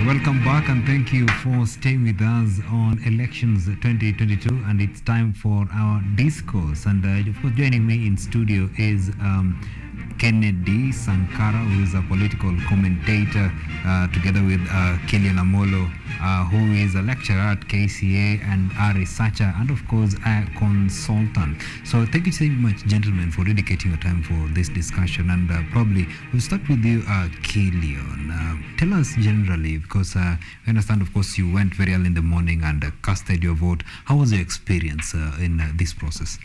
welcome back and thank you for staying with us on Elections 2022, and it's time for our discourse. And of course, joining me in studio is Kennedy Sanakara, who is a political commentator, together with Killion Amollo, who is a lecturer at KCA and a researcher and of course a consultant. So thank you so much, gentlemen, for dedicating your time for this discussion. And probably we'll start with you, Killion. Tell us generally, because we understand, of course, you went very early in the morning and casted your vote. How was your experience in this process?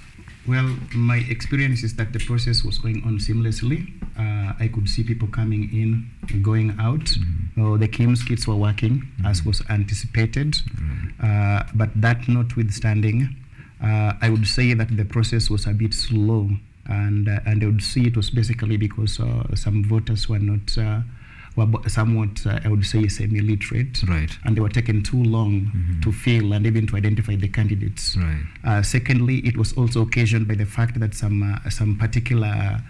Well, my experience is that the process was going on seamlessly. I could see people coming in, going out. The Kim's kits were working as was anticipated. But that notwithstanding, I would say that the process was a bit slow. And I would see it was basically because some voters were not were somewhat, I would say, semi-literate, right, and they were taken too long to fill and even to identify the candidates. Right. Secondly, it was also occasioned by the fact that some particular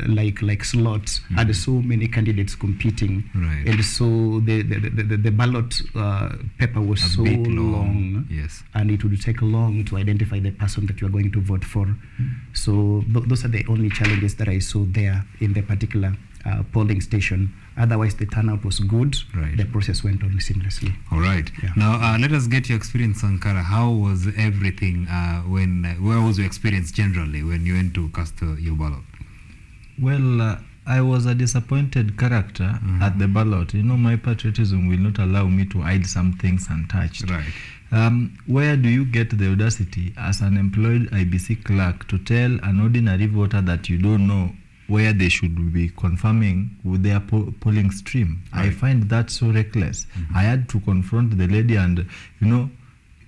like slots had so many candidates competing, right, and so the ballot paper was so long, yes, and it would take long to identify the person that you are going to vote for. So those are the only challenges that I saw there in the particular polling station. Otherwise, the turnout was good. Right. The process went on seamlessly. All right. Yeah. Now, let us get your experience, Sanakara. How was everything where was your experience generally when you went to cast your ballot? Well, I was a disappointed character at the ballot. You know, my patriotism will not allow me to hide some things untouched. Right. Where do you get the audacity as an employed IBC clerk to tell an ordinary voter that you don't know where they should be confirming with their polling stream? Right. I find that so reckless. I had to confront the lady and,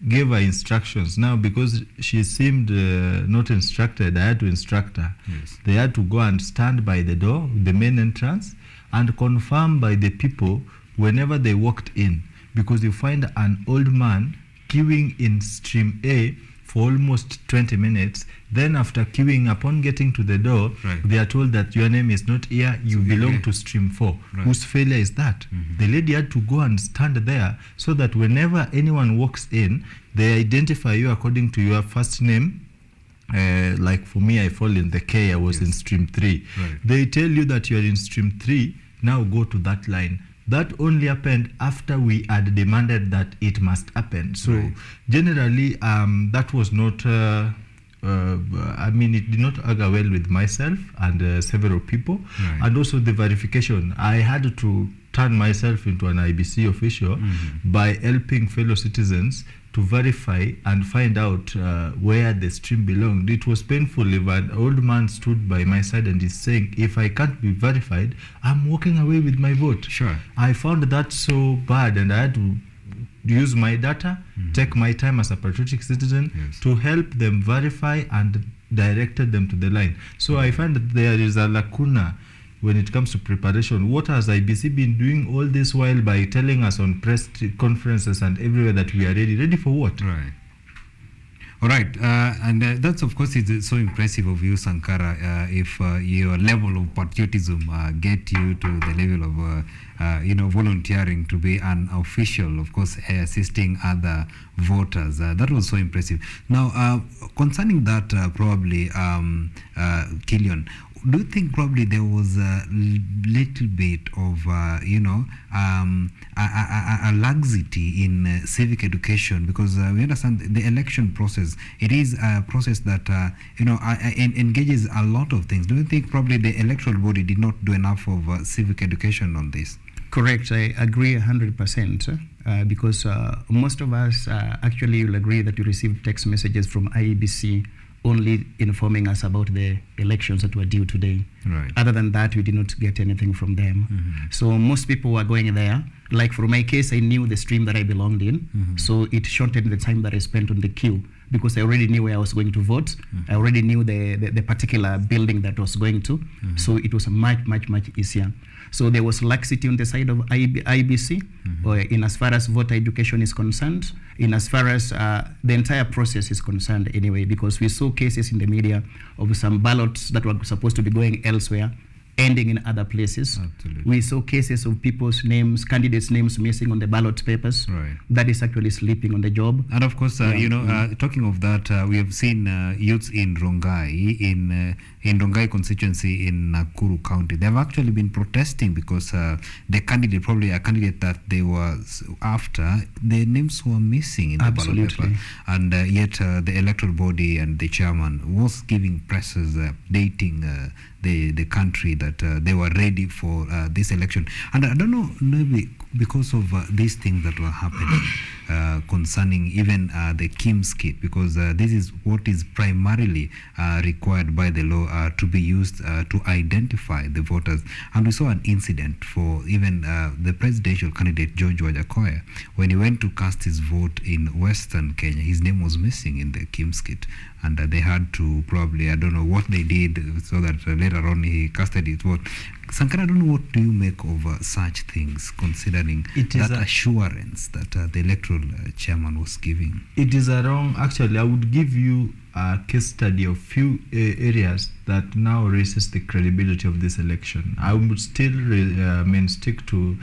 gave her instructions. Now, because she seemed not instructed, I had to instruct her. Yes. They had to go and stand by the door, the main entrance, and confirm by the people whenever they walked in. Because you find an old man queuing in stream A for almost 20 minutes. Then after queuing, upon getting to the door, right, they are told that your name is not here, you belong to stream 4. Right. Whose failure is that? The lady had to go and stand there so that whenever anyone walks in, they identify you according to your first name. Like for me, I fall in the K, I was in stream 3. Right. They tell you that you are in stream 3, now go to that line. That only happened after we had demanded that it must happen. So generally, that was not, it did not augur well with myself and several people. Right. And also the verification. I had to turn myself into an IBC official by helping fellow citizens to verify and find out where the stream belonged. It was painful if an old man stood by my side and is saying, if I can't be verified, I'm walking away with my vote. Sure. I found that so bad, and I had to use my data, take my time as a patriotic citizen to help them verify and directed them to the line. So I find that there is a lacuna when it comes to preparation. What has IBC been doing all this while by telling us on press conferences and everywhere that we are ready? Ready for what? Right. All right. And that's, of course, is so impressive of you, Sanakara, if your level of patriotism get you to the level of, volunteering to be an official, of course, assisting other voters. That was so impressive. Now, concerning that, probably, Killion, do you think probably there was a little bit of, a laxity in civic education? Because we understand the election process, it is a process that, engages a lot of things. Do you think probably the electoral body did not do enough of civic education on this? Correct. I agree 100%, because most of us actually will agree that we received text messages from IEBC only informing us about the elections that were due today. Right. Other than that, we did not get anything from them. So most people were going there. Like for my case, I knew the stream that I belonged in, so it shortened the time that I spent on the queue because I already knew where I was going to vote. I already knew the particular building that I was going to, so it was much easier. So there was laxity on the side of IBC, in as far as voter education is concerned, in as far as the entire process is concerned anyway, because we saw cases in the media of some ballots that were supposed to be going elsewhere ending in other places. Absolutely. We saw cases of people's names, candidates' names missing on the ballot papers. Right. That is actually sleeping on the job. And of course, talking of that, we have seen youths in Rongai, in Rongai constituency in Nakuru County. They have actually been protesting because the candidate, probably a candidate that they were after, their names were missing in the ballot paper. And yet the electoral body and the chairman was giving presses updating the country that they were ready for this election. And I don't know, maybe because of these things that were happening concerning even the Kim's kit, because this is what is primarily required by the law to be used to identify the voters. And we saw an incident for even the presidential candidate George Wajakoya. When he went to cast his vote in Western Kenya, his name was missing in the Kim's kit. And they had to probably, I don't know what they did, so that later on he casted his vote. Sanakara, I don't know, what do you make of such things, considering that assurance that the electoral chairman was giving? It is a wrong. Actually, I would give you a case study of few areas that now raises the credibility of this election. I would still stick to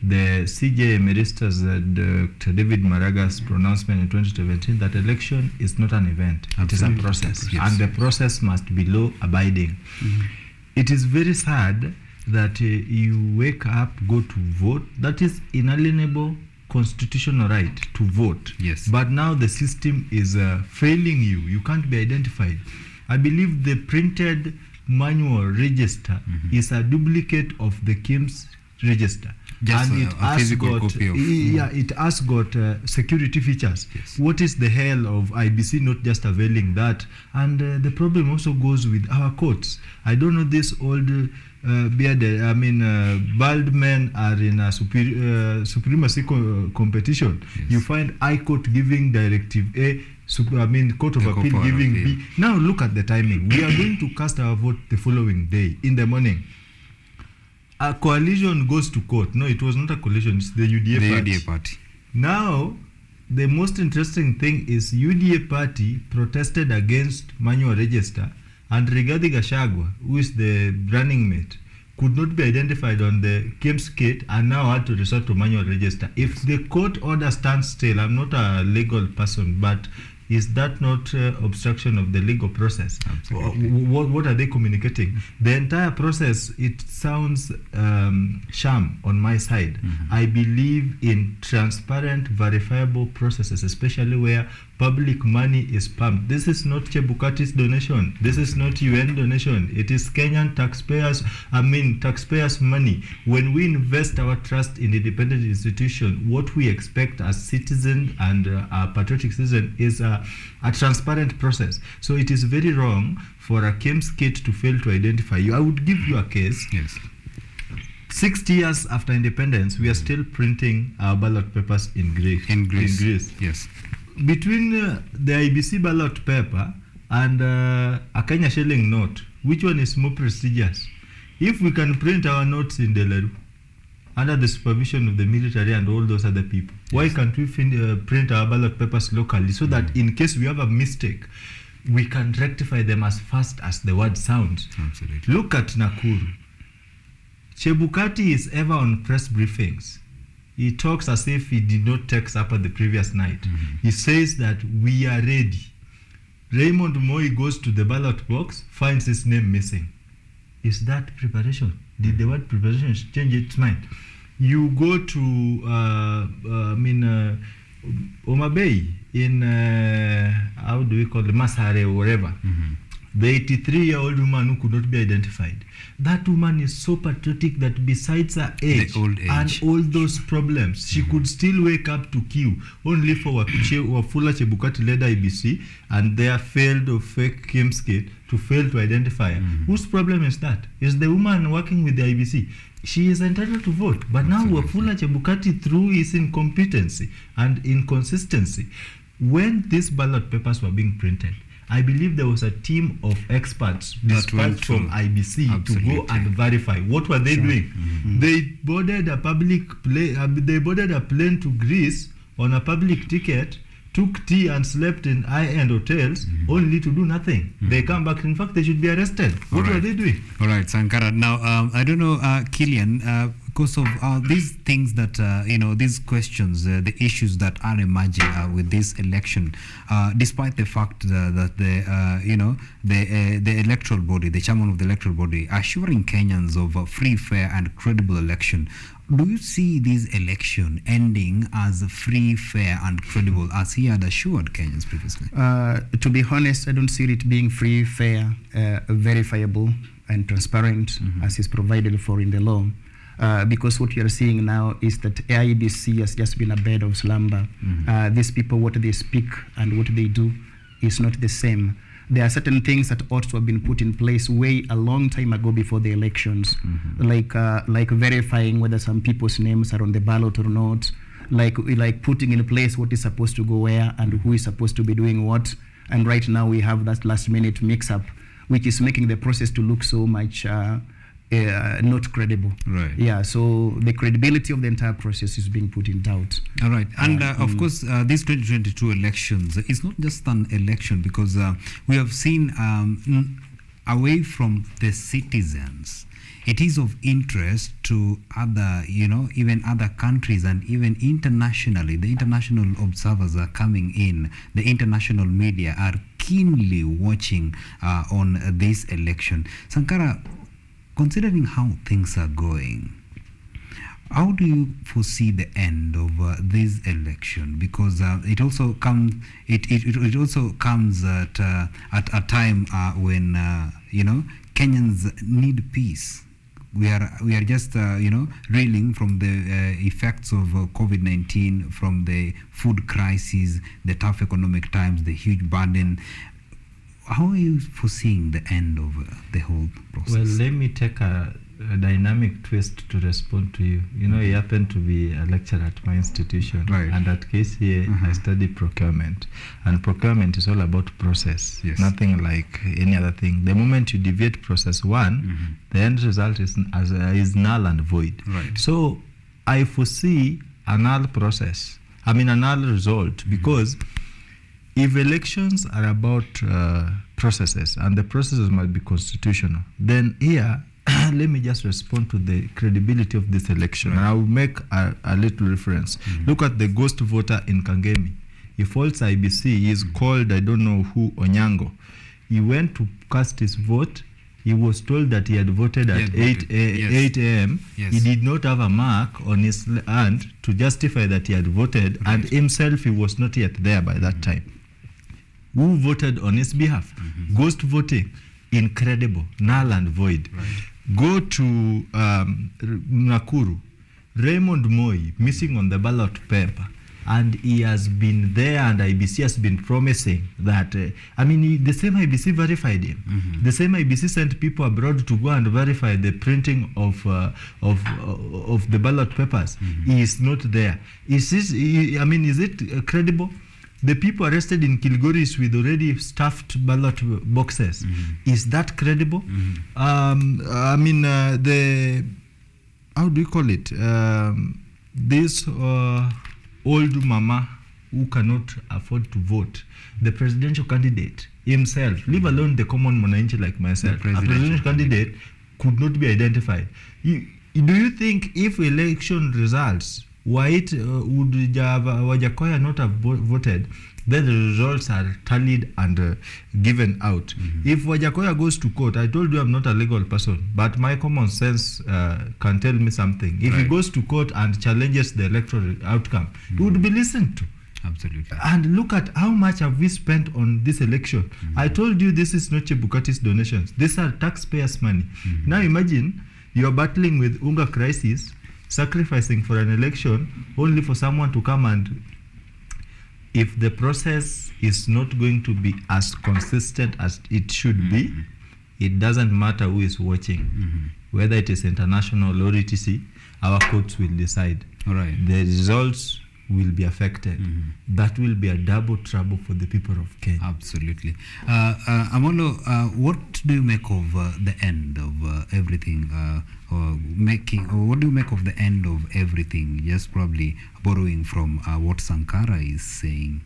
the CJ Emeritus Dr. David Maraga's pronouncement in 2017 that election is not an event. Absolutely. It is a process. Yes. And the process must be law-abiding. Mm-hmm. It is very sad that you wake up, go to vote. That is inalienable constitutional right to vote. Yes. But now the system is failing you. You can't be identified. I believe the printed manual register is a duplicate of the Kim's register. Just and it has got it has got security features. Yes. What is the hell of IBC not just availing that? And the problem also goes with our courts. I don't know, this old bearded, bald men are in a supremacy competition. Yes. You find High Court giving directive A, Court of Appeal giving B. Now look at the timing. We are going to cast our vote the following day in the morning. A coalition goes to court. No, it was not a coalition, it's the UDA party. Now, the most interesting thing is UDA party protested against manual register, and Rigathi Gachagua, who is the running mate, could not be identified on the Kim's kit and now had to resort to manual register. If the court order stands still, I'm not a legal person, but is that not obstruction of the legal process? What are they communicating? The entire process, it sounds sham on my side. Mm-hmm. I believe in transparent, verifiable processes, especially where public money is pumped. This is not Chebukati's donation. This is not UN donation. It is Kenyan taxpayers' money. When we invest our trust in independent institution, what we expect as citizens and a patriotic citizen is a transparent process. So it is very wrong for a Kim's kit to fail to identify you. I would give you a case. Yes. 60 years after independence, we are still printing our ballot papers in Greece. In Greece. Yes. Between the IBC ballot paper and a Kenya shilling note, which one is more prestigious? If we can print our notes in Delaru under the supervision of the military and all those other people, yes, why can't we print our ballot papers locally so that in case we have a mistake, we can rectify them as fast as the word sounds? Absolutely. Look at Nakuru. Chebukati is ever on press briefings. He talks as if he did not text up at the previous night. Mm-hmm. He says that we are ready. Raymond Moi goes to the ballot box, finds his name missing. Is that preparation? Did the word preparation change its mind? You go to Oma Bay in, how do we call it, Masare or wherever. Mm-hmm. The 83-year-old woman who could not be identified. That woman is so patriotic that besides her age, and all those problems, she could still wake up to queue only for Wafula Chebukati-led IBC and their failed or fake Kim's kit to fail to identify her. Mm-hmm. Whose problem is that? Is the woman working with the IBC? She is entitled to vote. But now Wafula Chebukati, through his incompetency and inconsistency, when these ballot papers were being printed, I believe there was a team of experts dispatched from IBC Absolutely. To go and verify. What were they doing? Mm-hmm. They boarded a plane to Greece on a public ticket took tea and slept in high-end hotels only to do nothing. They come back. In fact, they should be arrested. What were they doing? All right, Sanakara. Now, I don't know, Killion, because of these things that, these questions, the issues that are emerging with this election, despite the fact that the electoral body, the chairman of the electoral body, assuring Kenyans of a free, fair, and credible election. Do you see this election ending as free, fair, and credible, as he had assured Kenyans previously? To be honest, I don't see it being free, fair, verifiable, and transparent as is provided for in the law. Because what you are seeing now is that IEBC has just been a bed of slumber. These people, what they speak and what they do is not the same. There are certain things that ought to have been put in place way a long time ago before the elections, like verifying whether some people's names are on the ballot or not, like putting in place what is supposed to go where and who is supposed to be doing what. And right now we have that last minute mix-up, which is making the process to look so much not credible. Right. Yeah, so the credibility of the entire process is being put in doubt. All right. And of course, these 2022 elections, it's not just an election, because we have seen away from the citizens, it is of interest to other, even other countries, and even internationally. The international observers are coming in. The international media are keenly watching on this election. Sanakara, considering how things are going, how do you foresee the end of this election? Because it also comes at a time when Kenyans need peace. We are just reeling from the effects of COVID-19, from the food crisis, the tough economic times, the huge burden. How are you foreseeing the end of the whole process? Well, let me take a dynamic twist to respond to you. I happen to be a lecturer at my institution. Right. And at KCA, I study procurement. And procurement is all about process. Yes. Nothing like any other thing. The moment you deviate process one, the end result is null and void. Right. So I foresee a null process. A null result, because if elections are about processes, and the processes must be constitutional, then here, let me just respond to the credibility of this election. And I will make a little reference. Look at the ghost voter in Kangemi. He falls IBC. He is called, I don't know who, Onyango. He went to cast his vote. He was told that he had voted at 8 a.m. Yes. He did not have a mark on his hand to justify that he had voted, and himself, he was not yet there by that time. Who voted on his behalf? Ghost voting, incredible, null and void. Right. Go to Nakuru, Raymond Moi missing on the ballot paper, and he has been there, and IBC has been promising that, the same IBC verified him. The same IBC sent people abroad to go and verify the printing of the ballot papers. He is not there. Is it credible? The people arrested in Kilgoris with already stuffed ballot boxes. Is that credible? How do you call it? This old mama who cannot afford to vote, the presidential candidate himself, leave alone the common mwananchi like myself, a presidential candidate could not be identified. Do you think if election results would Wajakoya not have voted, then the results are tallied and given out? If Wajakoya goes to court, I told you I'm not a legal person, but my common sense can tell me something. If he goes to court and challenges the electoral outcome, he would be listened to. Absolutely. And look at how much have we spent on this election. I told you this is not Chebukati's donations. These are taxpayers' money. Now imagine you're battling with Unga crisis, sacrificing for an election only for someone to come, and if the process is not going to be as consistent as it should be, it doesn't matter who is watching, whether it is international or etc. Our courts will decide. All right. The results will be affected. That will be a double trouble for the people of Kenya. Absolutely. Amollo, what do you make of the end of everything? What do you make of the end of everything? Just probably borrowing from what Sanakara is saying.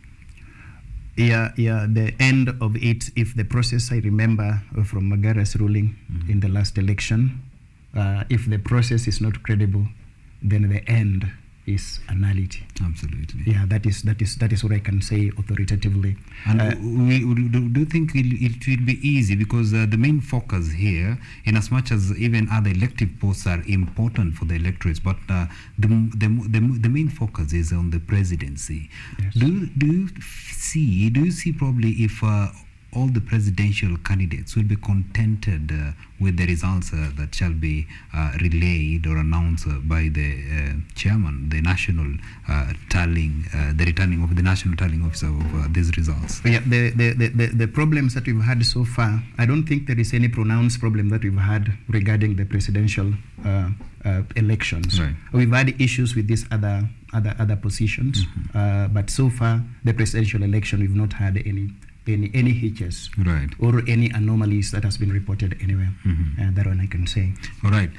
The end of it, if the process, I remember from Magara's ruling in the last election, if the process is not credible, then the end is a nullity. Absolutely. Yeah, that is what I can say authoritatively. And do you think it will be easy, because the main focus here, in as much as even other elective posts are important for the electorates, but the main focus is on the presidency. Yes. Do you see probably if all the presidential candidates will be contented with the results that shall be relayed or announced by the chairman, the national the returning of the national tallying officer of these results? Yeah, the problems that we've had so far, I don't think there is any pronounced problem that we've had regarding the presidential elections. Right. We've had issues with these other positions, but so far the presidential election, we've not had any hitches, right, or any anomalies that has been reported anywhere. That one I can say. All right.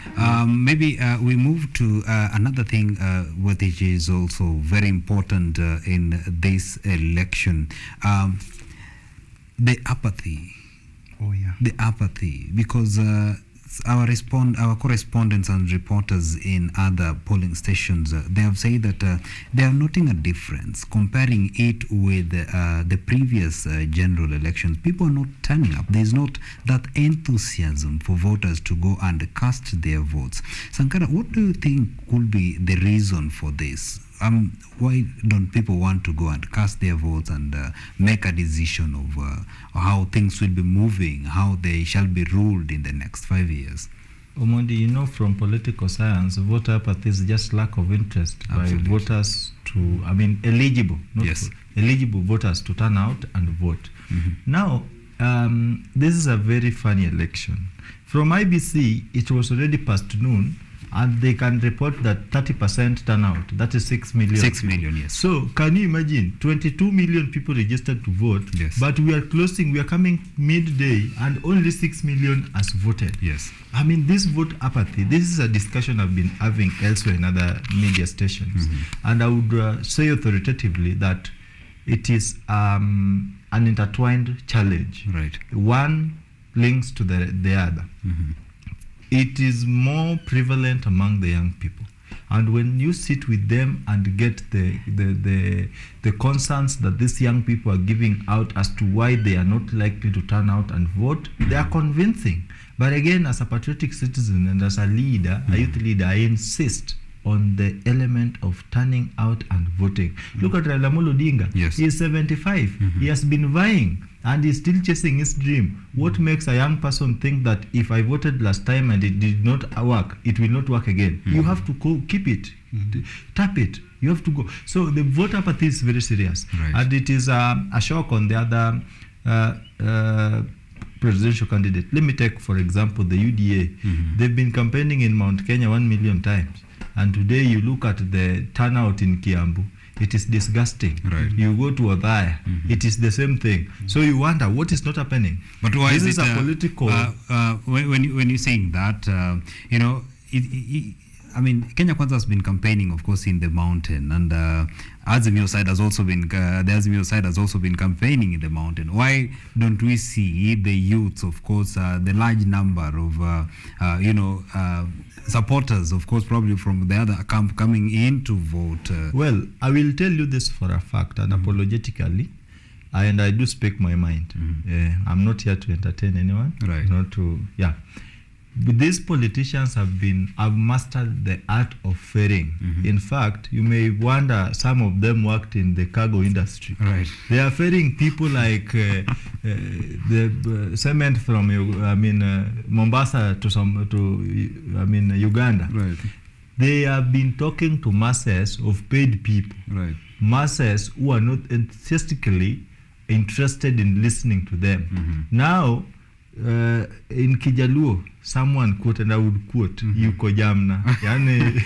Maybe we move to another thing which is also very important in this election. The apathy. Oh yeah. The apathy, because our correspondents and reporters in other polling stations, they have said that they are noting a difference comparing it with the previous general elections. People are not turning up. There is not that enthusiasm for voters to go and cast their votes. Sanakara, what do you think could be the reason for this? Why don't people want to go and cast their votes and make a decision of how things will be moving, how they shall be ruled in the next 5 years? Omondi, you know, from political science, voter apathy is just lack of interest Absolutely. by voters to, eligible, not Yes. eligible voters to turn out and vote. Now, this is a very funny election. From IBC, it was already past noon, and they can report that 30% turnout, that is 6 million. 6 million, yes. So can you imagine 22 million people registered to vote, Yes. but we are coming midday and only 6 million has voted. Yes. This vote apathy, this is a discussion I've been having elsewhere in other media stations. And I would say authoritatively that it is an intertwined challenge. Right. One links to the other. It is more prevalent among the young people, and when you sit with them and get the concerns that these young people are giving out as to why they are not likely to turn out and vote, they are convincing. But again, as a patriotic citizen and as a leader, a youth leader, I insist on the element of turning out and voting. Look at Raila Odinga. Yes. He is 75. He has been vying and he's still chasing his dream. What makes a young person think that if I voted last time and it did not work, it will not work again? You have to go, keep it, tap it. You have to go. So the vote apathy is very serious. Right. And it is a shock on the other presidential candidate. Let me take, for example, the UDA. They've been campaigning in Mount Kenya 1 million times. And today you look at the turnout in Kiambu, it is disgusting. Right. You go to Othaya, it is the same thing. So you wonder what is not happening. But why this is is it a political? When you're saying that, Kenya Kwanza has been campaigning, of course, in the mountain, and Azimio side has also been the Azimio side has also been campaigning in the mountain. Why don't we see the youths, of course, the large number of supporters, of course, probably from the other camp coming in to vote? Well, I will tell you this for a fact, and apologetically, and I do speak my mind. I'm not here to entertain anyone. Right. Not to, yeah. But these politicians have mastered the art of ferrying. In fact, you may wonder, some of them worked in the cargo industry. Right. They are ferrying people like the cement from Mombasa to Uganda. Right. They have been talking to masses of paid people. Right. Masses who are not enthusiastically interested in listening to them. Now, in Kijaluo, someone quote, and I would quote, Yuko Jamna. Yani,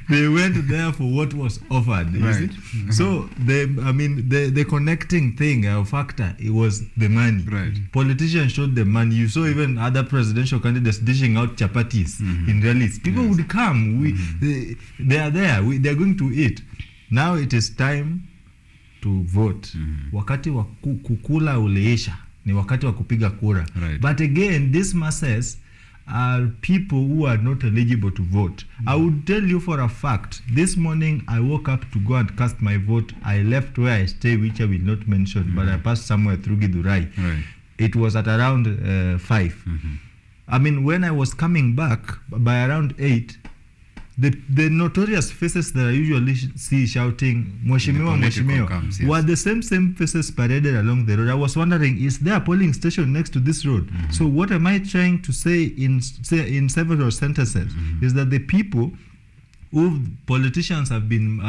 they went there for what was offered. You Right. see? So the connecting thing or factor, it was the money. Right. Politicians showed the money. You saw even other presidential candidates dishing out chapatis in rallies. People would come. They are there. They are going to eat. Now it is time to vote, wakati wa kukula uliisha, ni wakati wa kupiga kura. Right. But again, these masses are people who are not eligible to vote. I would tell you for a fact, this morning I woke up to go and cast my vote. I left where I stay, which I will not mention, but I passed somewhere through Githurai. Right. It was at around 5. I mean, when I was coming back by around 8, the notorious faces that I usually see shouting Mheshimiwa, Mheshimiwa were the same faces paraded along the road. I was wondering, is there a polling station next to this road? So what am I trying to say in several sentences is that the people who politicians have been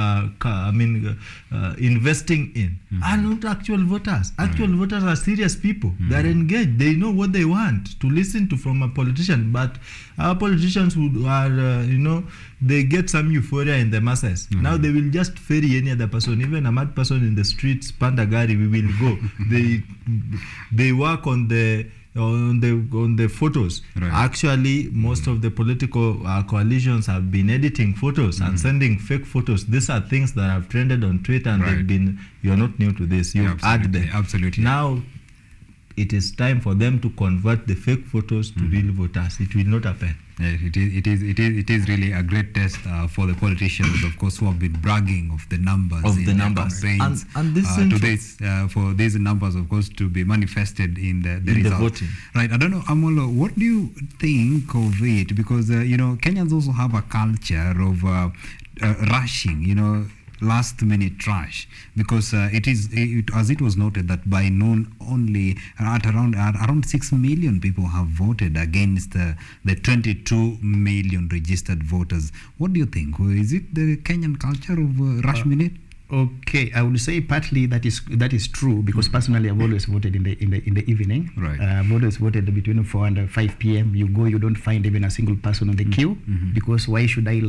investing in are not actual voters. Actual voters are serious people. They are engaged. They know what they want to listen to from a politician. But our politicians who are, they get some euphoria in the masses. Now they will just ferry any other person, even a mad person in the streets, Pandagari, we will go. They work on the photos. Right. Actually, most of the political coalitions have been editing photos and sending fake photos. These are things that have trended on Twitter, and they've been, you're not new to this, you've added them. Absolutely. Now it is time for them to convert the fake photos to real voters. It will not happen. It is really a great test for the politicians, of course, who have been bragging of the numbers in their campaigns. And this for these numbers, of course, to be manifested in the results. The voting. Right. I don't know, Amollo, what do you think of it? Because Kenyans also have a culture of rushing, last minute trash, because as it was noted that by noon only around 6 million people have voted against the 22 million registered voters. What do you think? Is it the Kenyan culture of rush minute? Okay, I would say partly that is true, because personally I've always voted in the evening. Right. I've always voted between 4 and 5 p.m. You go, you don't find even a single person on the queue, because why should I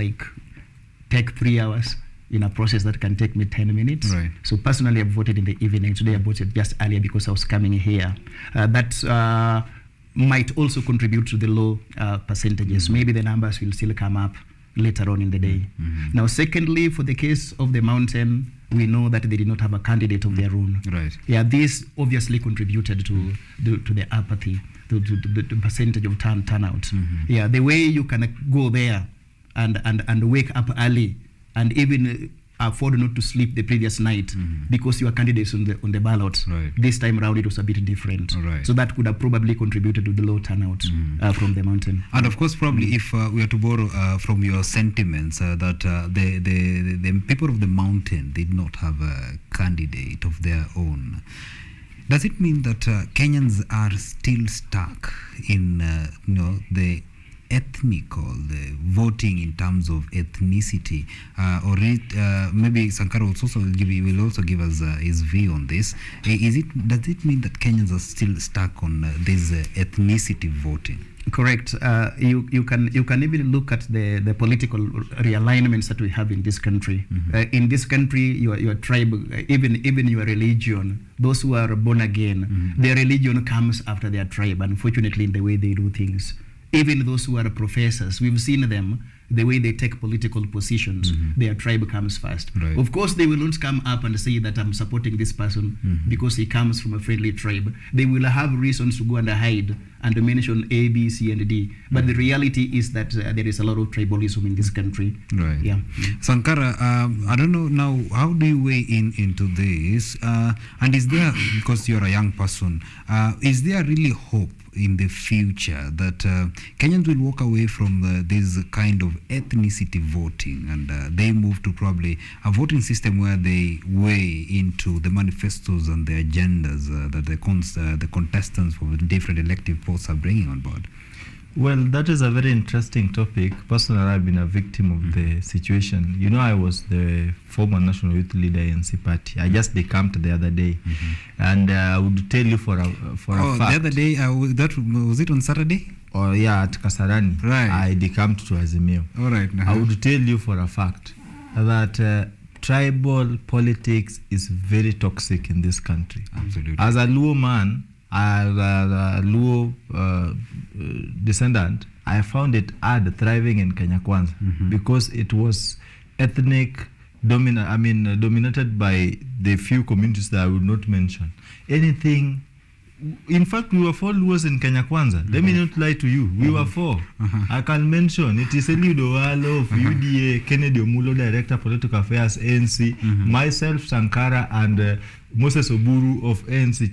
take 3 hours in a process that can take me 10 minutes? Right. So personally, I've voted in the evening. Today I voted just earlier because I was coming here. That might also contribute to the low percentages. Maybe the numbers will still come up later on in the day. Now, secondly, for the case of the mountain, we know that they did not have a candidate of their own. Right. Yeah, this obviously contributed to the apathy, to the percentage of turnout. Yeah, the way you can go there and wake up early and even afford not to sleep the previous night because your candidates on the ballot. Right. This time around it was a bit different. Right. So that could have probably contributed to the low turnout from the mountain. And of course, probably if we are to borrow from your sentiments, that the people of the mountain did not have a candidate of their own. Does it mean that Kenyans are still stuck in the the voting in terms of ethnicity, or maybe Sanakara will also give us his view on this? Does it mean that Kenyans are still stuck on this ethnicity voting? Correct. You can even look at the political realignments that we have in this country. In this country, your tribe, even your religion, those who are born again, their religion comes after their tribe, unfortunately, in the way they do things. Even those who are professors, we've seen them, the way they take political positions, their tribe comes first. Right. Of course, they will not come up and say that I'm supporting this person because he comes from a friendly tribe. They will have reasons to go and hide and mention A, B, C, and D. But the reality is that there is a lot of tribalism in this country. Right. Yeah. Sankara, I don't know now, how do you weigh into this? And is there, because you're a young person, is there really hope in the future that Kenyans will walk away from this kind of ethnicity voting and they move to probably a voting system where they weigh into the manifestos and the agendas that the contestants for the different elective posts are bringing on board? Well, that is a very interesting topic. Personally, I've been a victim of the situation. You know, I was the former national youth leader in ANC party. I just decamped the other day, and I would tell you for a fact. The other day, was it on Saturday? Or yeah, at Kasarani. Right. I decamped to Azimio. All right. I would tell you for a fact that tribal politics is very toxic in this country. Absolutely. As a Luo man, as a Luo descendant, I found it hard thriving in Kenya Kwanza because it was ethnic dominated by the few communities that I would not mention. Anything. In fact, we were 4 Luos in Kenya Kwanza. Let me not lie to you. We were 4. I can mention it is Eliud Owalo of UDA, Kennedy Amollo, Director Political Affairs, ANC, myself, Sanakara, and Moses Oburu of ANC,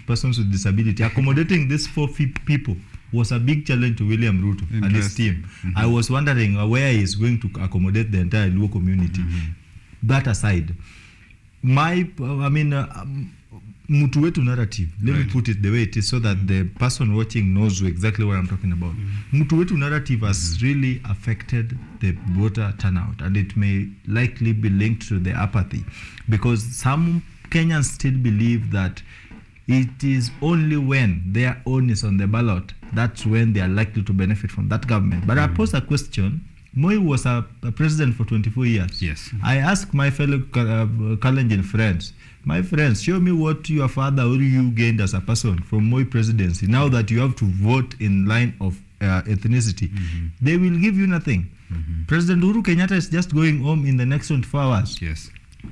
Persons with Disability. Accommodating these 4 people was a big challenge to William Ruto and his team. I was wondering where he is going to accommodate the entire Luo community. That aside, Mtu wetu narrative, let me put it the way it is so that the person watching knows exactly what I'm talking about. Mtu wetu narrative has really affected the voter turnout, and it may likely be linked to the apathy, because some Kenyans still believe that it is only when their own is on the ballot that's when they are likely to benefit from that government. But I pose a question. Moi was a president for 24 years. Yes. I asked my fellow Kalenjin friends, my friends, show me what your father or you gained as a person from Moi presidency. Now that you have to vote in line of ethnicity, they will give you nothing. President Uhuru Kenyatta is just going home in the next 24 hours. Yes.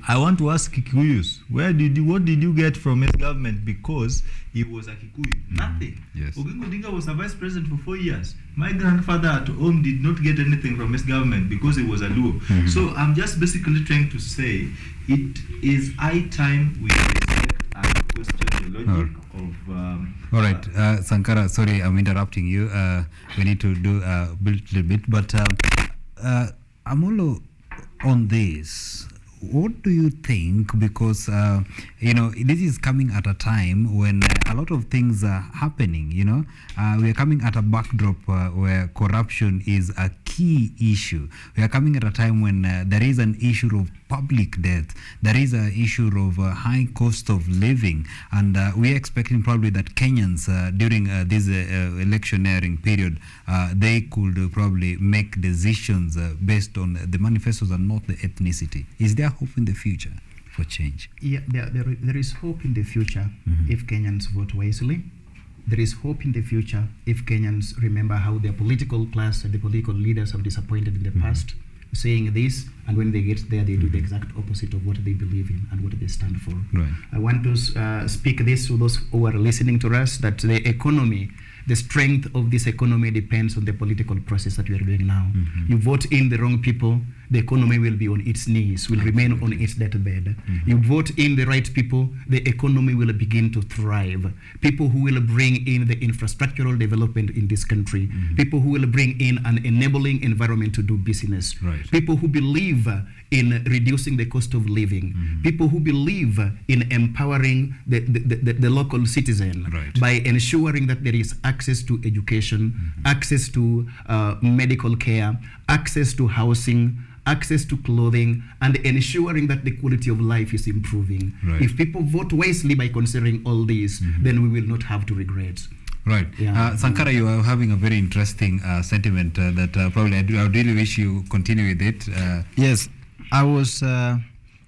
I want to ask Kikuyus, what did you get from his government because he was a Kikuyu? Nothing. Yes. Odinga was a vice president for 4 years. My grandfather at home did not get anything from his government because he was a Luo. So I'm just basically trying to say it is high time we respect and question the logic of... All right, Sanakara, sorry, I'm interrupting you. We need to do a little bit, but Amollo, on this, what do you think? Because this is coming at a time when a lot of things are happening. We are coming at a backdrop where corruption is a key issue. We are coming at a time when there is an issue of public debt. There is an issue of high cost of living, and we are expecting probably that Kenyans during this electioneering period, they could probably make decisions based on the manifestos and not the ethnicity. Is there hope in the future for change? Yeah, there is hope in the future if Kenyans vote wisely. There is hope in the future if Kenyans remember how their political class and the political leaders have disappointed in the past, saying this, and when they get there, they do the exact opposite of what they believe in and what they stand for. Right. I want to speak this to those who are listening to us, that the economy, the strength of this economy depends on the political process that we are doing now. You vote in the wrong people, the economy will be on its knees, will remain on its deathbed. You vote in the right people, the economy will begin to thrive. People who will bring in the infrastructural development in this country, people who will bring in an enabling environment to do business, people who believe in reducing the cost of living, people who believe in empowering the local citizen by ensuring that there is access to education, access to medical care, access to housing, access to clothing, and ensuring that the quality of life is improving. If people vote wisely by considering all these, then we will not have to regret. Right. Yeah. Sanakara, you are having a very interesting sentiment that probably I really wish you continue with it. Yes, I was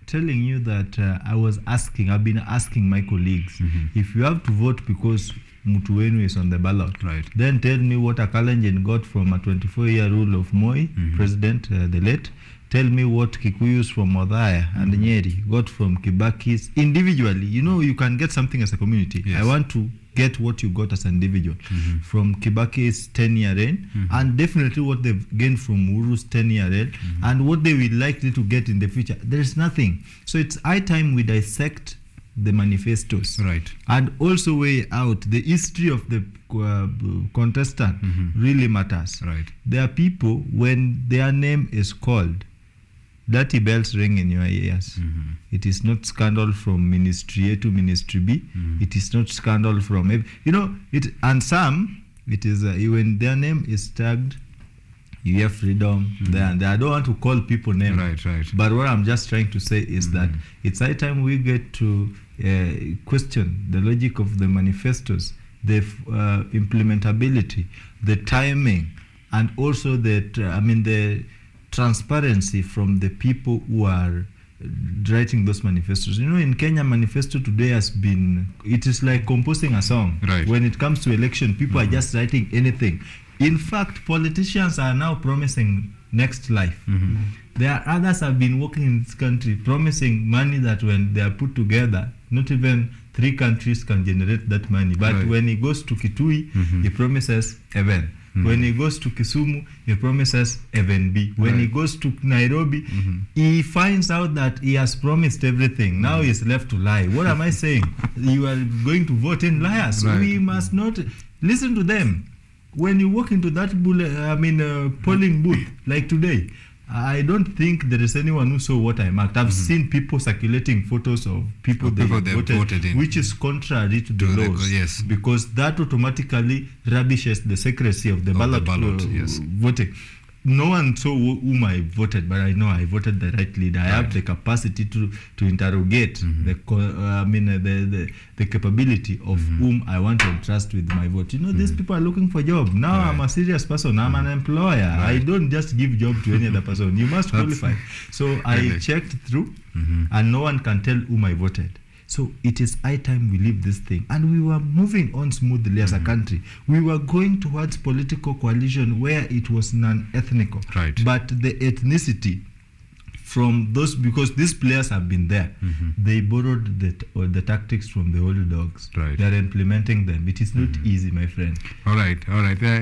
telling you that I've been asking my colleagues, if you have to vote because Mtu wenu is on the ballot, then tell me what a Kalenjin got from a 24-year rule of Moi, President, the late. Tell me what Kikuyus from Modhaya and Nyeri got from Kibaki's individually. You can get something as a community. Yes. I want to get what you got as an individual from Kibaki's 10-year reign, and definitely what they've gained from Uhuru's 10-year reign, and what they will likely to get in the future. There is nothing. So it's high time we dissect the manifestos, and also weigh out the history of the contestant. Really matters. There are people, when their name is called, dirty bells ring in your ears. It is not scandal from ministry A to ministry B. It is not scandal from and some, it is when their name is tagged, you hear freedom there and there. I don't want to call people names. But what I'm just trying to say is that it's high time we get to question the logic of the manifestos, the implementability, the timing, and also the transparency from the people who are writing those manifestos. In Kenya, manifesto today it is like composing a song. When it comes to election, people are just writing anything. In fact, politicians are now promising next life. There are others have been working in this country promising money that when they are put together, not even 3 countries can generate that money. But when he goes to Kitui, he promises heaven. When he goes to Kisumu, he promises heaven B. When he goes to Nairobi, he finds out that he has promised everything. Now he's left to lie. What am I saying? You are going to vote in liars. We must not listen to them. When you walk into that polling booth like today, I don't think there is anyone who saw what I marked. I've seen people circulating photos of people they voted in, which is contrary to the laws. Because that automatically rubbishes the secrecy of the ballot voting. No one saw whom I voted, but I know I voted the right leader. I have the capacity to interrogate the capability of whom I want to entrust with my vote. You know, these people are looking for job. Now I'm a serious person. I'm an employer. I don't just give job to any other person. You must qualify. So I checked through, and no one can tell whom I voted. So it is high time we leave this thing. And we were moving on smoothly as a country. We were going towards political coalition where it was non-ethnical. But the ethnicity from those, because these players have been there, they borrowed the tactics from the old dogs. They are implementing them. It is not easy, my friend. All right.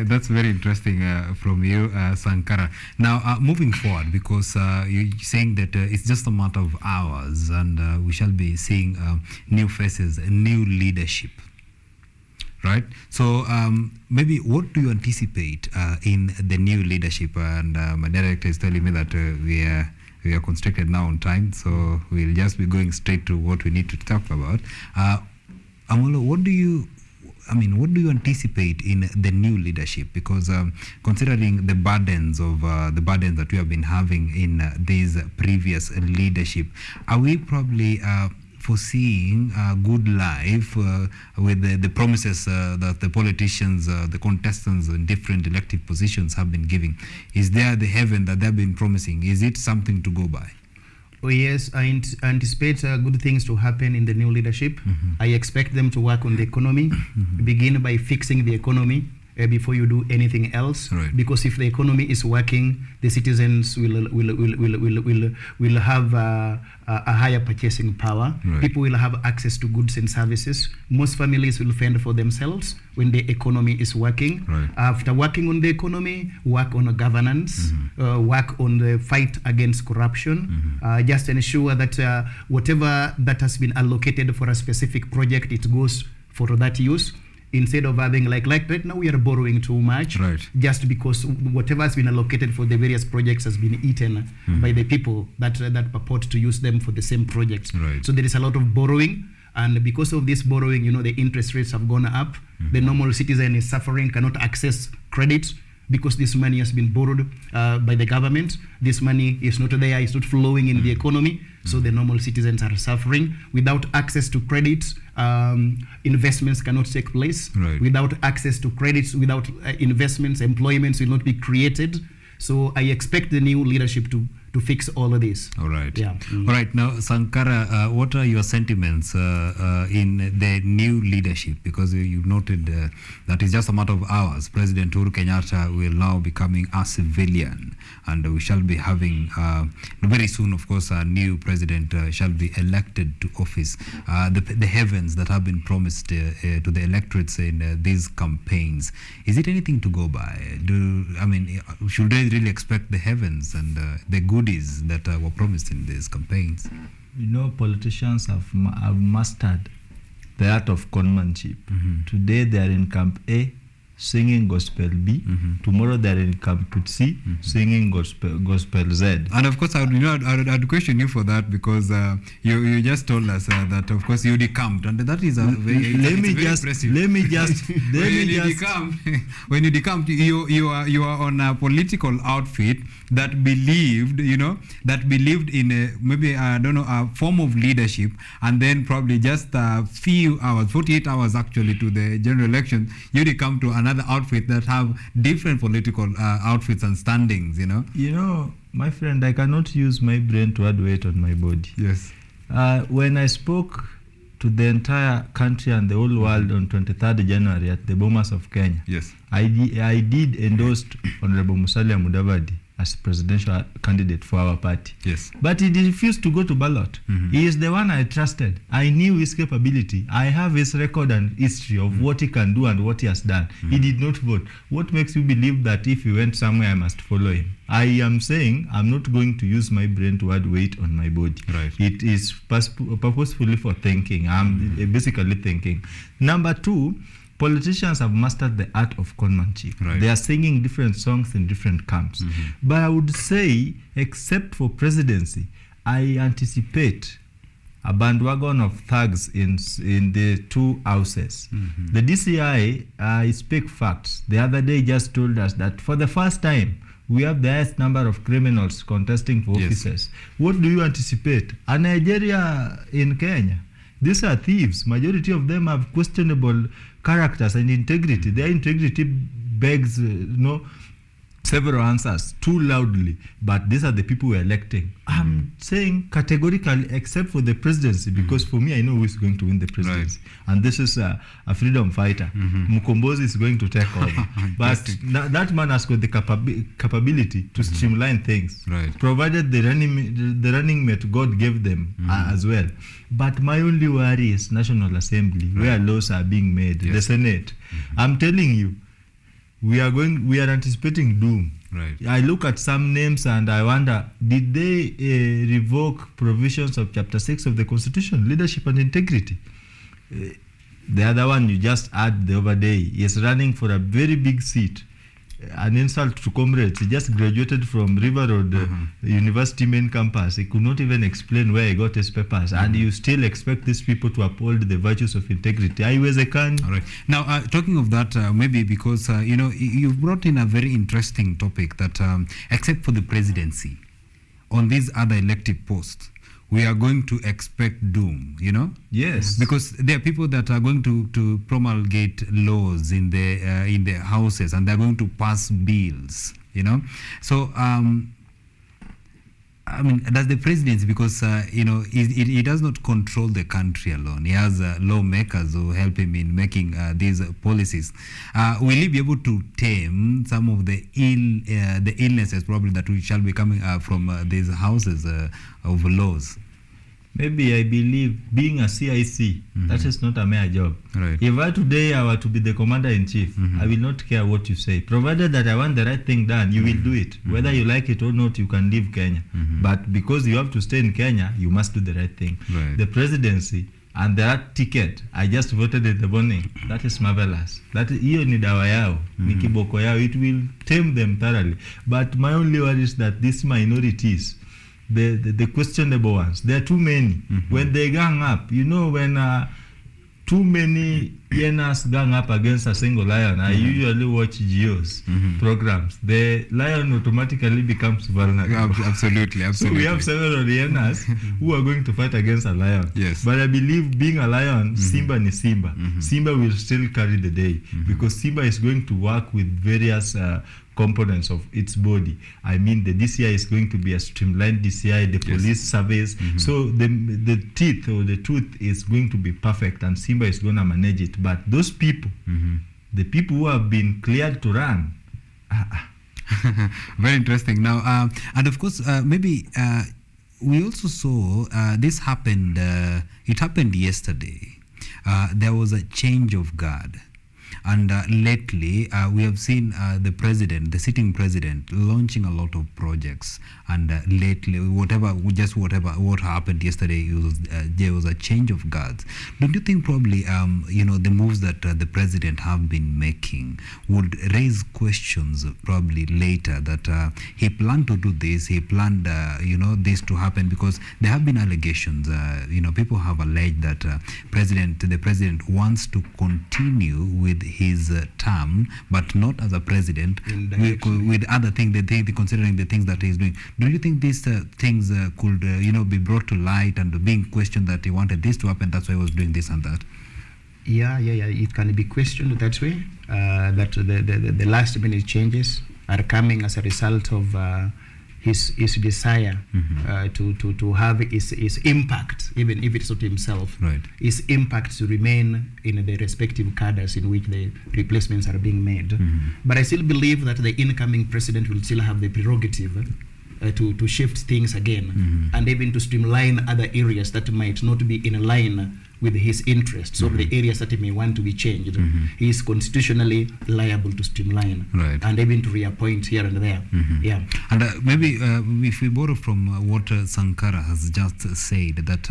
That's very interesting from you, Sanakara. Now, moving forward, because you're saying that it's just a matter of hours and we shall be seeing new faces, new leadership. Right. So maybe what do you anticipate in the new leadership? And my director is telling me that we are constricted now on time, so we'll just be going straight to what we need to talk about. Amollo, what do you anticipate in the new leadership? Because considering the burdens that we have been having in this previous leadership, are we probably foreseeing a good life with the promises that the politicians, the contestants in different elective positions have been giving? Is there the heaven that they've been promising? Is it something to go by? Oh yes, I anticipate good things to happen in the new leadership. I expect them to work on the economy, begin by fixing the economy before you do anything else. Because if the economy is working, the citizens will have a higher purchasing power. People will have access to goods and services. Most families will fend for themselves when the economy is working. After working on the economy, work on governance, work on the fight against corruption. Just ensure that whatever that has been allocated for a specific project, it goes for that use. Instead of having like right now we are borrowing too much, just because whatever has been allocated for the various projects has been eaten by the people that purport to use them for the same projects. So there is a lot of borrowing, and because of this borrowing, you know, the interest rates have gone up. The normal citizen is suffering, cannot access credit because this money has been borrowed by the government. This money is not there, it's not flowing in the economy. So the normal citizens are suffering. Without access to credit, investments cannot take place. Without access to credits, without investments, employments will not be created. So I expect the new leadership to fix all of this. All right. All right. Now, Sanakara, what are your sentiments in the new leadership? Because you noted that it's just a matter of hours. President Uhuru Kenyatta will now be becoming a civilian, and we shall be having very soon, of course, a new president shall be elected to office. The heavens that have been promised to the electorates in these campaigns, is it anything to go by? Should they really expect the heavens and the goodies that were promised in these campaigns? You know, politicians have mastered the art of conmanship. Today they are in Camp A singing Gospel B. Tomorrow they are in Camp C singing Gospel Z. And of course, I'd question you for that, because you just told us that of course you decamped, and that is very impressive. When you decamped, you are on a political outfit that believed in a form of leadership, and then probably just a few hours, 48 hours actually, to the general election, you decamp to another outfit that have different political outfits and standings. You know, my friend, I cannot use my brain to add weight on my body. Yes. When I spoke to the entire country and the whole world on 23rd January at the Bomas of Kenya. Yes. I did endorse Honorable Musalia Mudavadi as presidential candidate for our party. Yes. But he refused to go to ballot. He is the one I trusted. I knew his capability. I have his record and history of what he can do and what he has done. He did not vote. What makes you believe that if he went somewhere, I must follow him? I am saying I'm not going to use my brain to add weight on my body. Right. It is purposefully for thinking. I'm basically thinking. Number two, politicians have mastered the art of conmanship. Right. They are singing different songs in different camps. But I would say, except for presidency, I anticipate a bandwagon of thugs in the two houses. The DCI, I speak facts. The other day just told us that for the first time, we have the highest number of criminals contesting for offices. What do you anticipate? A Nigeria in Kenya? These are thieves. Majority of them have questionable characters and integrity. Their integrity begs, several answers too loudly. But these are the people we're electing. I'm saying categorically, except for the presidency, because for me, I know who is going to win the presidency. Right. And this is a freedom fighter. Mukombozi is going to take over. But that man has got the capability to streamline things, right, provided the running mate God gave them as well. But my only worry is National Assembly, where laws are being made, the Senate. I'm telling you, we are anticipating doom. Right. I look at some names and I wonder, did they revoke provisions of Chapter 6 of the Constitution, leadership and integrity? The other one you just add the other day is running for a very big seat. An insult to comrades. He just graduated from River Road University main campus. He could not even explain where he got his papers. And you still expect these people to uphold the virtues of integrity. All right. Now, talking of that, maybe because, you brought in a very interesting topic that, except for the presidency, on these other elective posts, we are going to expect doom, Yes. Because there are people that are going to promulgate laws in the houses, and they're going to pass bills, So, that's the presidency, because, he does not control the country alone. He has lawmakers who help him in making these policies. Will he be able to tame some of the illnesses probably that we shall be coming from these houses of laws? Maybe I believe being a CIC, that is not a mere job. Right. If today I were to be the commander-in-chief, I will not care what you say. Provided that I want the right thing done, you will do it. Whether you like it or not, you can leave Kenya. But because you have to stay in Kenya, you must do the right thing. Right. The presidency and that ticket, I just voted in the morning. That is marvelous. Hiyo ni dawa yao, ni kiboko yao. It will tame them thoroughly. But my only worry is that these minorities, the questionable ones, there are too many. When they gang up, when too many hyenas gang up against a single lion, I usually watch GO's programs. The lion automatically becomes vulnerable. Absolutely. So we have several hyenas who are going to fight against a lion. Yes. But I believe being a lion, Simba ni Simba. Simba will still carry the day because Simba is going to work with various components of its body. I mean, the DCI is going to be a streamlined DCI, the police surveys. So the teeth or the tooth is going to be perfect, and Simba is going to manage it. But those people, the people who have been cleared to run, very interesting. Now, and of course, maybe we also saw this happened. It happened yesterday. There was a change of guard. And lately, we have seen the sitting president, launching a lot of projects. And lately, what happened yesterday, there was a change of guards. Don't you think probably, the moves that the president have been making would raise questions probably later that he planned to do this, he planned, this to happen, because there have been allegations, people have alleged that the president wants to continue with his term, but not as a president, with other things, considering the things that he's doing. Do you think these things could, be brought to light and being questioned that he wanted this to happen, that's why he was doing this and that? Yeah. It can be questioned that way, that the last minute changes are coming as a result of his desire to have his impact, even if it's not himself, Right. his impact to remain in the respective cadres in which the replacements are being made. But I still believe that the incoming president will still have the prerogative to shift things again, and even to streamline other areas that might not be in line with his interests, or the areas that he may want to be changed. He is constitutionally liable to streamline, Right. and even to reappoint here and there. Yeah. And maybe if we borrow from what Sanakara has just said, that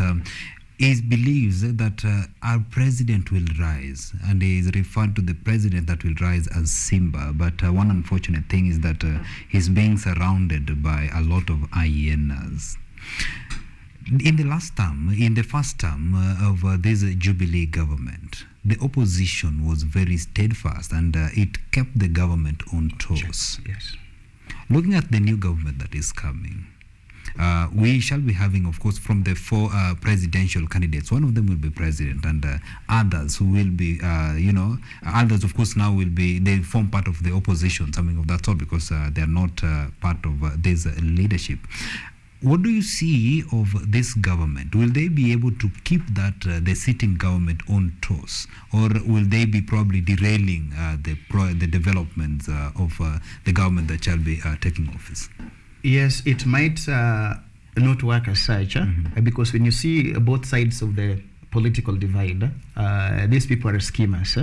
he believes that our president will rise, and he is referred to the president that will rise as Simba. But one unfortunate thing is that he's being surrounded by a lot of hyenas. In the first term of this Jubilee government, the opposition was very steadfast, and it kept the government on toes. Yes. Looking at the new government that is coming, we shall be having, of course, from the 4 presidential candidates, one of them will be president, and others who will be, others, of course, now will be, they form part of the opposition, something of that sort, because they are not part of this leadership. What do you see of this government? Will they be able to keep that the sitting government on toes, or will they be probably derailing the developments of the government that shall be taking office? Yes, it might not work as such, because when you see both sides of the political divide, these people are schemers,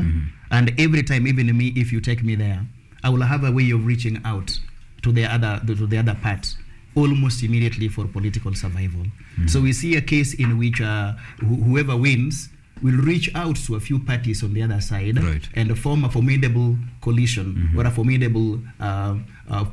and every time, even me, if you take me there, I will have a way of reaching out to the other part almost immediately for political survival. So we see a case in which whoever wins will reach out to a few parties on the other side, Right. and form a formidable coalition or a formidable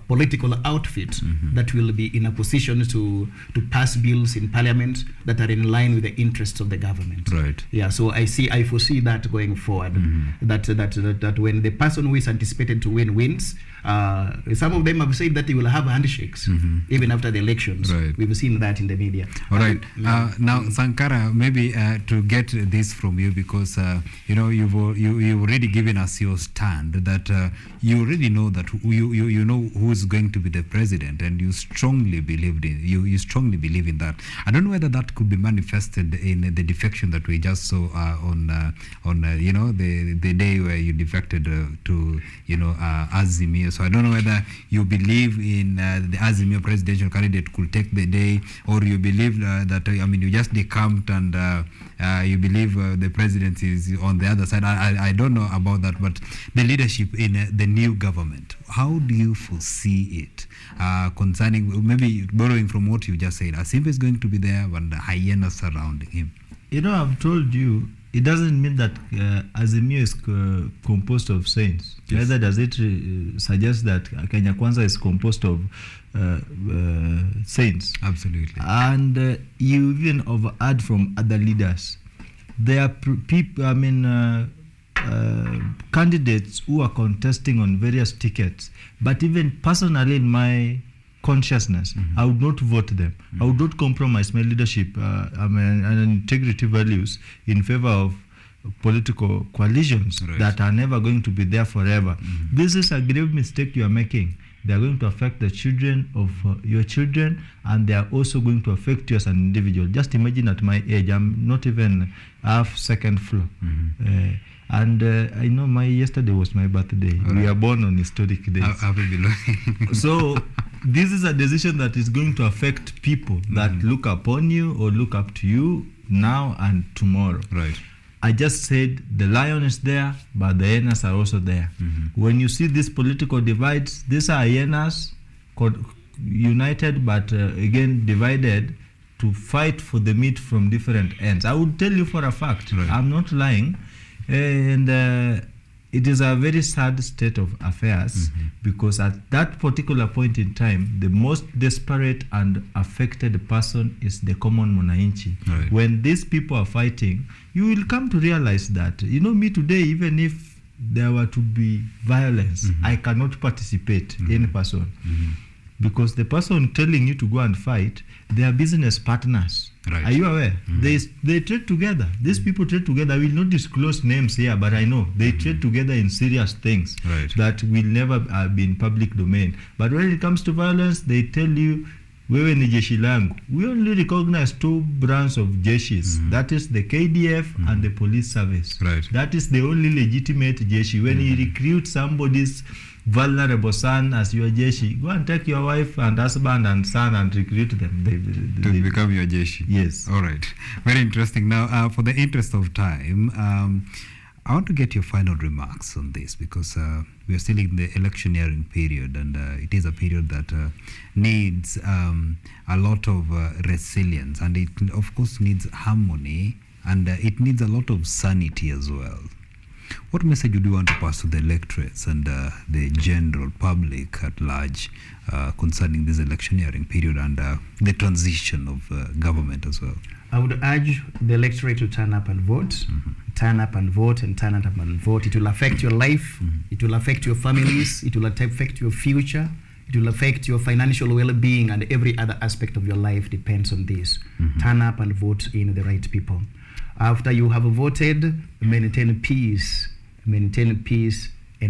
political outfit that will be in a position to pass bills in parliament that are in line with the interests of the government. Right. Yeah, so I foresee that going forward, that when the person who is anticipated to win wins, some of them have said that they will have handshakes even after the elections. Right. We've seen that in the media. All right. Now, Sanakara, maybe to get this from you, because you've already given us your stand that you already know that you know who's going to be the president, and you strongly believed in you strongly believe in that. I don't know whether that could be manifested in the defection that we just saw on the day where you defected to Azimio. So I don't know whether you believe in the Azimio presidential candidate could take the day, or you believe that you just decamped and you believe the presidency is on the other side. I don't know about that, but the leadership in the new government, how do you foresee it concerning, maybe borrowing from what you just said, Simba is going to be there and the hyenas surrounding him? I've told you, it doesn't mean that Azimio is composed of saints. Yes. Neither does it suggest that Kenya Kwanza is composed of saints. Absolutely. And you even overheard from other leaders. There are people, candidates who are contesting on various tickets. But even personally, in my consciousness, I would not vote them. I would not compromise my leadership and integrity values in favor of political coalitions that are never going to be there forever. This is a grave mistake you are making. They are going to affect the children of your children, and they are also going to affect you as an individual. Just imagine at my age, I'm not even half second floor. And I know yesterday was my birthday. Right. We are born on historic days. So this is a decision that is going to affect people that look upon you or look up to you now and tomorrow. Right. I just said the lion is there, but the hyenas are also there. When you see these political divides, these are hyenas united, but again divided to fight for the meat from different ends. I would tell you for a fact, I'm not lying, and it is a very sad state of affairs, because at that particular point in time, the most desperate and affected person is the common mwananchi. Right. When these people are fighting, you will come to realize that, me today, even if there were to be violence, I cannot participate in person. because the person telling you to go and fight, they are business partners. Right. Are you aware? They trade together. These people trade together. I will not disclose names here, but I know they trade together in serious things that will never be in public domain. But when it comes to violence, they tell you, wewe ni jeshi langu. We only recognize 2 brands of jeshis. That is the KDF and the police service. Right. That is the only legitimate jeshi. When you recruit somebody's vulnerable son as your jeshi, go and take your wife and husband and son and recruit them. To become your jeshi. Yes. All right. Very interesting. Now, for the interest of time, I want to get your final remarks on this, because we are still in the electioneering period, and it is a period that needs a lot of resilience, and it of course needs harmony, and it needs a lot of sanity as well. What message would you want to pass to the electorates and the general public at large concerning this electioneering period and the transition of government as well? I would urge the electorate to turn up and vote. Turn up and vote, and turn up and vote. It will affect your life. It will affect your families. It will affect your future. It will affect your financial well-being, and every other aspect of your life depends on this. Turn up and vote in the right people. After you have voted, maintain peace, and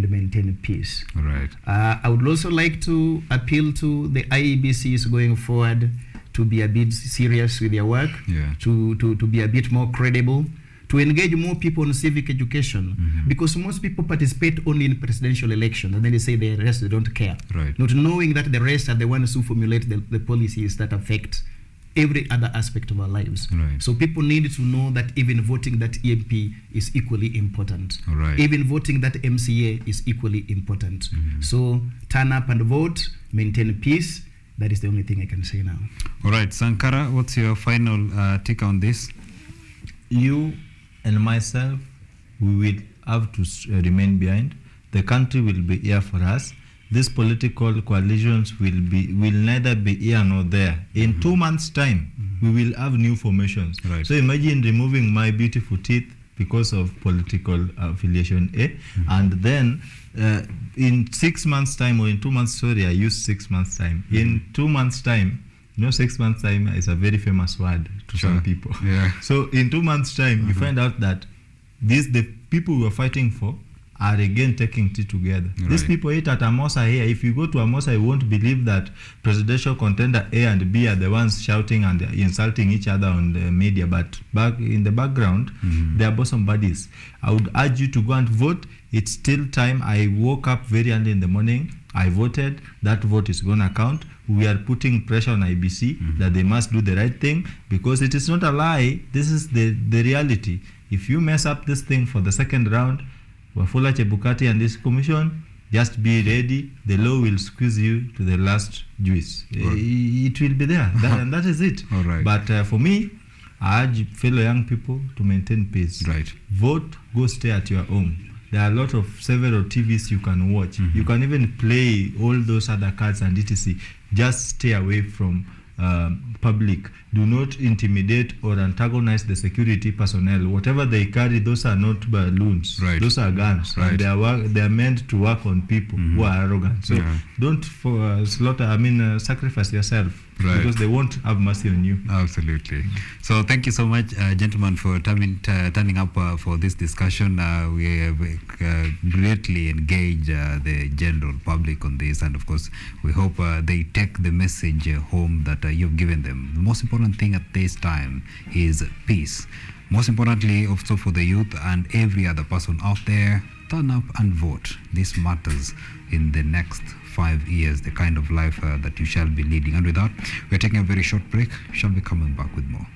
maintain peace. All right. I would also like to appeal to the IEBCs going forward to be a bit serious with their work, to be a bit more credible, to engage more people in civic education, because most people participate only in presidential elections, and then they say the rest they don't care, not knowing that the rest are the ones who formulate the policies that affect every other aspect of our lives. So people need to know that even voting that EMP is equally important. Even voting that MCA is equally important. So turn up and vote, maintain peace. That is the only thing I can say now. All right, Sanakara, what's your final take on this? You and myself, we will have to remain behind. The country will be here for us. These political coalitions will neither be here nor there. In 2 months' time, we will have new formations. So imagine removing my beautiful teeth because of political affiliation A, and then in 6 months' time, or in 2 months, sorry, I used 6 months' time. In 2 months' time, 6 months' time is a very famous word to some people. So in 2 months' time, you find out that the people we are fighting for are again taking tea together. These people ate at Amosa here. If you go to Amosa, you won't believe that presidential contender A and B are the ones shouting and insulting each other on the media, but back in the background, they are bosom buddies. I would urge you to go and vote. It's still time. I woke up very early in the morning. I voted. That vote is going to count. We are putting pressure on IBC that they must do the right thing, because it is not a lie. This is the reality. If you mess up this thing for the second round, Wafula Chebukati and this commission, just be ready. The law will squeeze you to the last juice. It will be there, and that is it. But for me, I urge fellow young people to maintain peace. Vote, go stay at your home. There are a lot of several TVs you can watch. You can even play all those other cards and etc. Just stay away from public. Do not intimidate or antagonize the security personnel. Whatever they carry, those are not balloons. Those are guns. And they are meant to work on people who are arrogant. So don't sacrifice yourself, because they won't have mercy on you. Absolutely. So thank you so much, gentlemen, for turning up for this discussion. We have greatly engaged the general public on this, and of course, we hope they take the message home that you've given them. The most important thing at this time is peace. Most importantly, also for the youth and every other person out there, turn up and vote. This matters in the next 5 years, the kind of life that you shall be leading. And with that, we're taking a very short break. Shall be coming back with more.